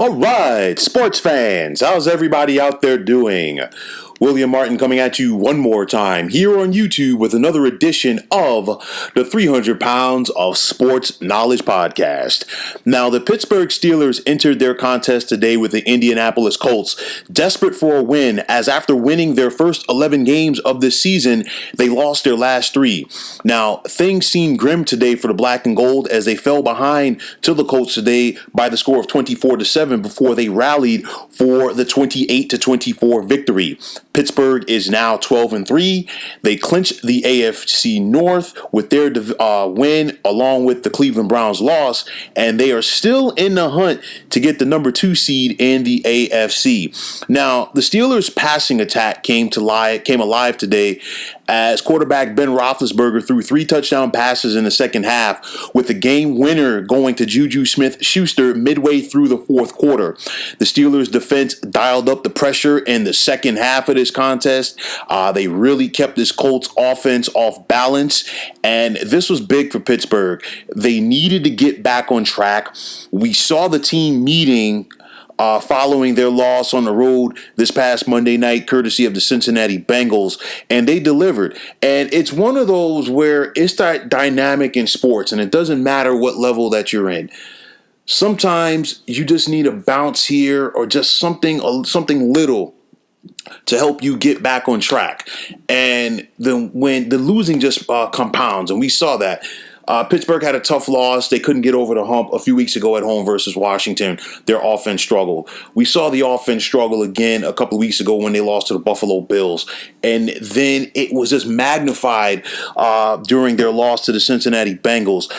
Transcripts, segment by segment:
All right, sports fans, how's everybody out there doing? William Martin coming at you one more time here on YouTube with another edition of the 300 Pounds of Sports Knowledge Podcast. Now, the Pittsburgh Steelers entered their contest today with the Indianapolis Colts, desperate for a win, as after winning their first 11 games of this season, they lost their last 3. Now, things seem grim today for the black and gold as they fell behind to the Colts today by the score of 24-7 before they rallied for the 28-24 victory. Pittsburgh is now 12-3. They clinched the AFC North with their win along with the Cleveland Browns loss, and they are still in the hunt to get the number 2 seed in the AFC. Now, the Steelers' passing attack came alive today as quarterback Ben Roethlisberger threw 3 touchdown passes in the second half, with the game winner going to Juju Smith-Schuster midway through the fourth quarter. The Steelers' defense dialed up the pressure in the second half of this contest. They really kept this Colts offense off balance, and this was big for Pittsburgh. They needed to get back on track. We saw the team meeting following their loss on the road this past Monday night, courtesy of the Cincinnati Bengals, and they delivered. And it's one of those where it's that dynamic in sports, and it doesn't matter what level that you're in. Sometimes you just need a bounce here or just something little to help you get back on track. And when the losing just compounds, and we saw that. Pittsburgh had a tough loss. They couldn't get over the hump a few weeks ago at home versus Washington. Their offense struggled. We saw the offense struggle again a couple of weeks ago when they lost to the Buffalo Bills. And then it was just magnified during their loss to the Cincinnati Bengals.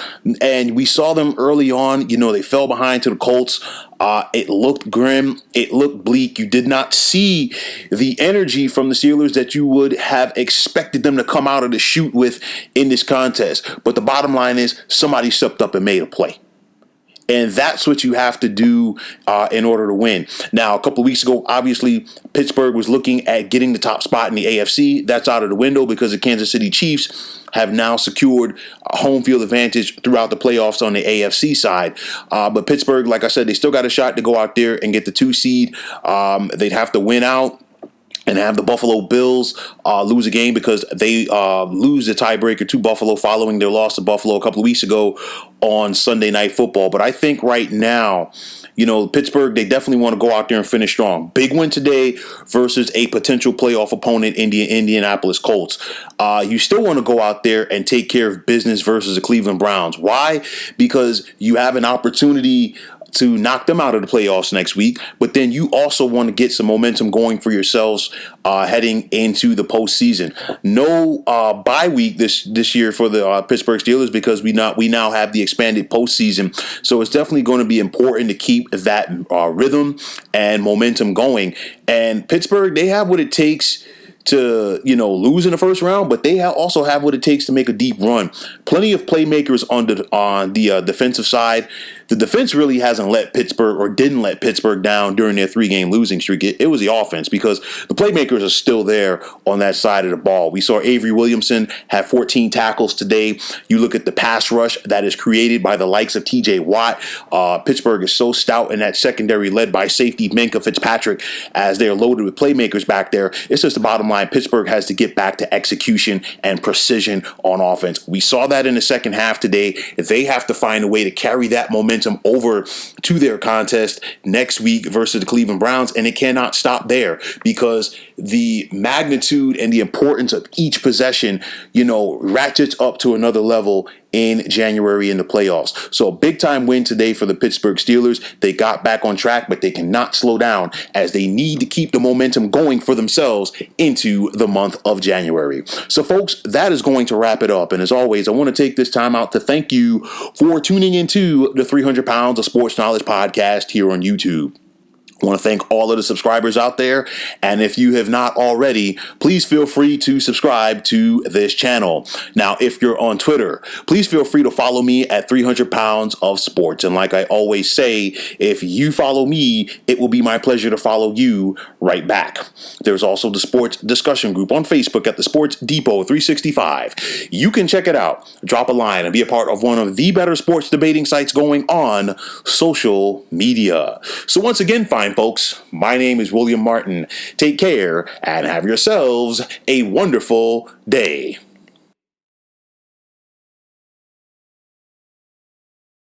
And we saw them early on. They fell behind to the Colts. It looked grim. It looked bleak. You did not see the energy from the Steelers that you would have expected them to come out of the chute with in this contest. But the bottom line is somebody stepped up and made a play. And that's what you have to do in order to win. Now, a couple of weeks ago, obviously, Pittsburgh was looking at getting the top spot in the AFC. That's out of the window because the Kansas City Chiefs have now secured a home field advantage throughout the playoffs on the AFC side. But Pittsburgh, like I said, they still got a shot to go out there and get the 2 seed. They'd have to win out and have the Buffalo Bills lose a game because they lose the tiebreaker to Buffalo following their loss to Buffalo a couple of weeks ago on Sunday Night Football. But I think right now, Pittsburgh, they definitely want to go out there and finish strong. Big win today versus a potential playoff opponent, Indianapolis Colts. You still want to go out there and take care of business versus the Cleveland Browns. Why? Because you have an opportunity to knock them out of the playoffs next week, but then you also want to get some momentum going for yourselves heading into the postseason. No bye week this year for the Pittsburgh Steelers because we now have the expanded postseason. So it's definitely going to be important to keep that rhythm and momentum going. And Pittsburgh, they have what it takes to lose in the first round, but they also have what it takes to make a deep run. Plenty of playmakers on the defensive side. The defense really hasn't didn't let Pittsburgh down during their 3-game losing streak. It was the offense because the playmakers are still there on that side of the ball. We saw Avery Williamson have 14 tackles today. You look at the pass rush that is created by the likes of TJ Watt. Pittsburgh is so stout in that secondary led by safety Minkah Fitzpatrick as they're loaded with playmakers back there. It's just the bottom line. Pittsburgh has to get back to execution and precision on offense. We saw that in the second half today. They have to find a way to carry that momentum over to their contest next week versus the Cleveland Browns, and it cannot stop there because the magnitude and the importance of each possession, ratchets up to another level in January in the playoffs. So a big time win today for the Pittsburgh Steelers. They got back on track, but they cannot slow down as they need to keep the momentum going for themselves into the month of January. So folks, that is going to wrap it up. And as always, I want to take this time out to thank you for tuning into the 300 Pounds of Sports Knowledge podcast here on YouTube. I want to thank all of the subscribers out there. And if you have not already, please feel free to subscribe to this channel. Now, if you're on Twitter, please feel free to follow me at 300 Pounds of Sports. And like I always say, if you follow me, it will be my pleasure to follow you right back. There's also the sports discussion group on Facebook at the Sports Depot 365. You can check it out, drop a line, and be a part of one of the better sports debating sites going on social media. So once again, fine folks, my name is William Martin. Take care and have yourselves a wonderful day.